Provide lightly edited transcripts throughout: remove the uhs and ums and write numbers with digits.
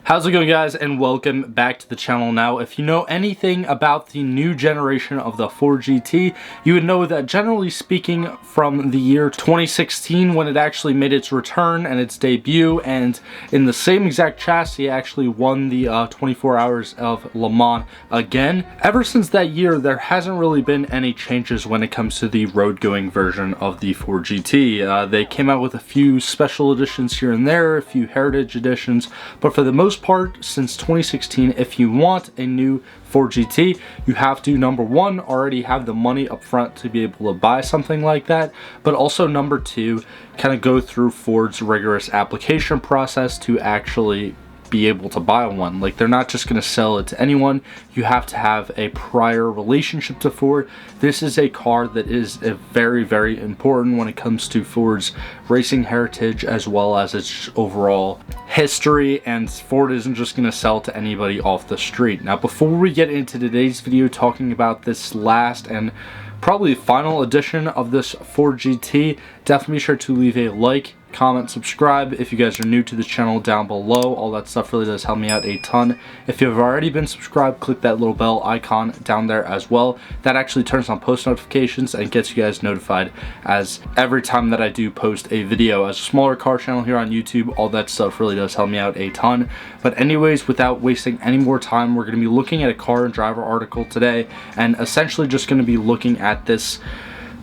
How's it going, guys, and welcome back to the channel. Now, if you know anything about the new generation of the Ford GT, you would know that generally speaking, from the year 2016 when it actually made its return and its debut, and in the same exact chassis actually won the 24 Hours of Le Mans again, ever since that year there hasn't really been any changes when it comes to the road-going version of the Ford GT. They came out with a few special editions here and there, a few heritage editions, but for the most part, since 2016, if you want a new Ford GT, you have to, number one, already have the money up front to be able to buy something like that, but also number two, kind of go through Ford's rigorous application process to actually be able to buy one. Like, they're not just going to sell it to anyone. You have to have a prior relationship to Ford. This is a car that is very, very important when it comes to Ford's racing heritage as well as its overall history, and Ford isn't just going to sell to anybody off the street. Now, before we get into today's video talking about this last and probably final edition of this Ford GT, definitely be sure to leave a like, comment, subscribe if you guys are new to the channel down below. All that stuff really does help me out a ton. If you've already been subscribed, click that little bell icon down there as well. That actually turns on post notifications and gets you guys notified as every time that I do post a video. As a smaller car channel here on YouTube, all that stuff really does help me out a ton. But anyways, without wasting any more time, we're going to be looking at a car and driver article today, and essentially just going to be looking at this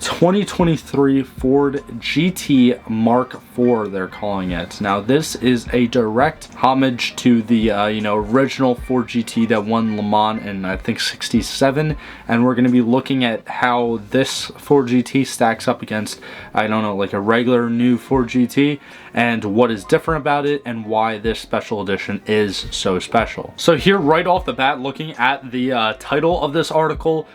2023 Ford GT Mark IV, they're calling it. Now, this is a direct homage to the original Ford GT that won Le Mans in, I think, '67, and we're going to be looking at how this Ford GT stacks up against, I don't know, like a regular new Ford GT, and what is different about it and why this special edition is so special. So here, right off the bat, looking at the title of this article,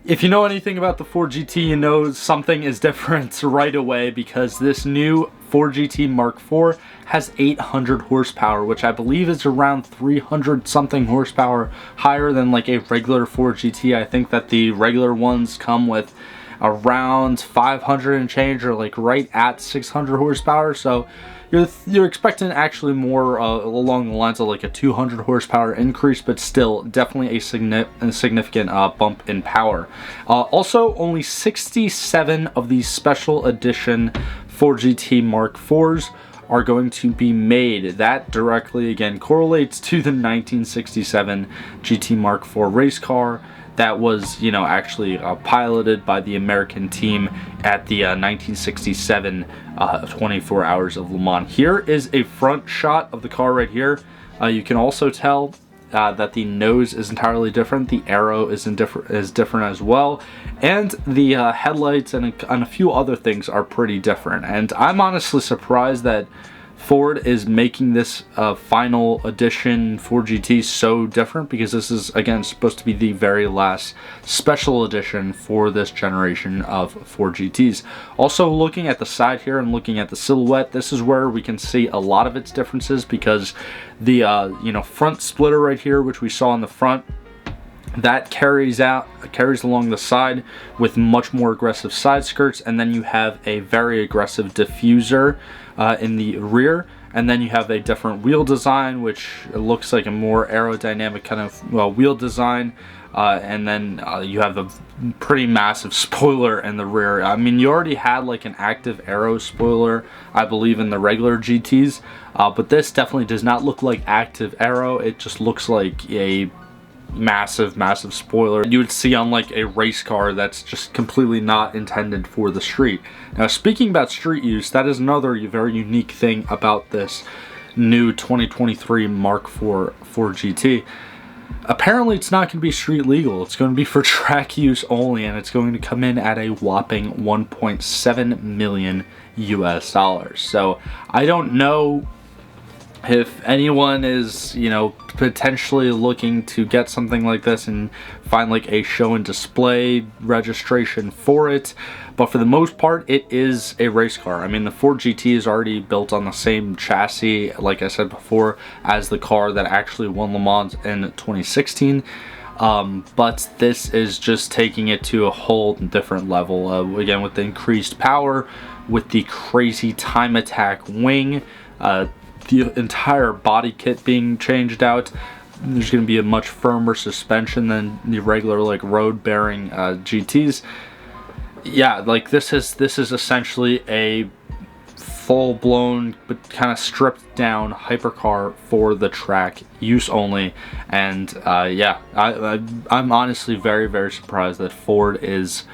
if you know anything about the Ford GT, you know something is different right away, because this new Ford GT Mark IV has 800 horsepower, which I believe is around 300 something horsepower higher than like a regular Ford GT. I think that the regular ones come with around 500 and change, or like right at 600 horsepower. So you're expecting actually more along the lines of like a 200 horsepower increase, but still definitely a significant bump in power. Also, only 67 of these special edition Ford GT Mark IVs are going to be made. That directly again correlates to the 1967 GT Mark IV race car that was, actually piloted by the American team at the 1967 24 Hours of Le Mans. Here is a front shot of the car right here. You can also tell that the nose is entirely different. The arrow is different as well, and the headlights and a few other things are pretty different. And I'm honestly surprised that Ford is making this final edition Ford GT so different, because this is, again, supposed to be the very last special edition for this generation of Ford GTs. Also, looking at the side here and looking at the silhouette, this is where we can see a lot of its differences, because the front splitter right here, which we saw in the front, that carries along the side with much more aggressive side skirts, and then you have a very aggressive diffuser in the rear, and then you have a different wheel design, which looks like a more aerodynamic kind of wheel design, and then you have a pretty massive spoiler in the rear. I mean, you already had like an active aero spoiler, I believe, in the regular GTs, but this definitely does not look like active aero. It just looks like a massive spoiler you would see on like a race car that's just completely not intended for the street. Now, speaking about street use, that is another very unique thing about this new 2023 Mark IV Ford GT. Apparently, it's not going to be street legal. It's going to be for track use only, and it's going to come in at a whopping $1.7 million US. So I don't know if anyone is, potentially looking to get something like this and find like a show and display registration for it, but for the most part, it is a race car. I mean, the Ford GT is already built on the same chassis, like I said before, as the car that actually won Le Mans in 2016. But this is just taking it to a whole different level, again, with the increased power, with the crazy time attack wing, the entire body kit being changed out. There's going to be a much firmer suspension than the regular like road bearing GTs. Yeah, like this is essentially a full-blown but kind of stripped down hypercar for the track use only. And yeah, I'm honestly very surprised that Ford is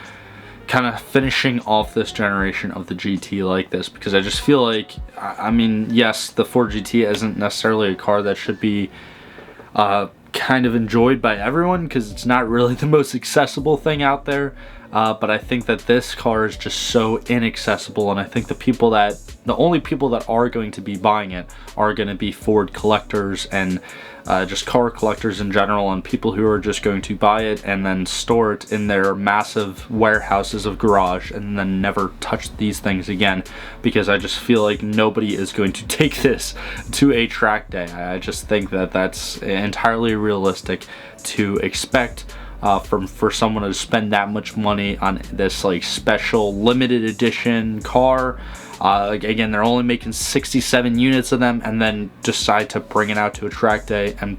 kind of finishing off this generation of the GT like this, because I just feel like, I mean, yes, the Ford GT isn't necessarily a car that should be kind of enjoyed by everyone, because it's not really the most accessible thing out there, but I think that this car is just so inaccessible, and I think the only people that are going to be buying it are going to be Ford collectors and just car collectors in general, and people who are just going to buy it and then store it in their massive warehouses of garage and then never touch these things again, because I just feel like nobody is going to take this to a track day. I just think that that's entirely realistic to expect for someone to spend that much money on this like special limited edition car. Again, they're only making 67 units of them, and then decide to bring it out to a track day and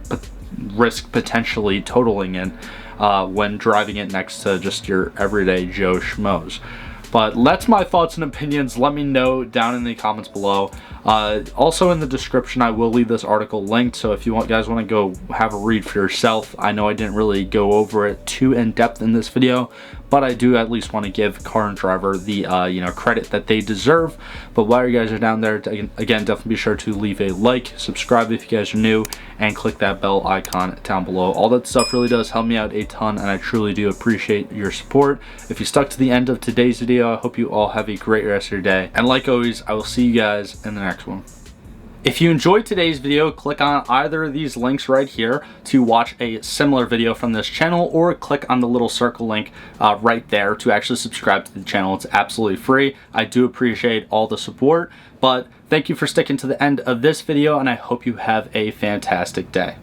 risk potentially totaling it when driving it next to just your everyday Joe Schmoes. But that's my thoughts and opinions. Let me know down in the comments below. Also in the description, I will leave this article linked, so if you guys want to go have a read for yourself. I know I didn't really go over it too in depth in this video, but I do at least want to give Car and Driver the credit that they deserve. But while you guys are down there, again, definitely be sure to leave a like, subscribe if you guys are new, and click that bell icon down below. All that stuff really does help me out a ton, and I truly do appreciate your support. If you stuck to the end of today's video, I hope you all have a great rest of your day, and like always, I will see you guys in the next one. If you enjoyed today's video, click on either of these links right here to watch a similar video from this channel, or click on the little circle link right there to actually subscribe to the channel. It's absolutely free. I do appreciate all the support, but thank you for sticking to the end of this video, and I hope you have a fantastic day.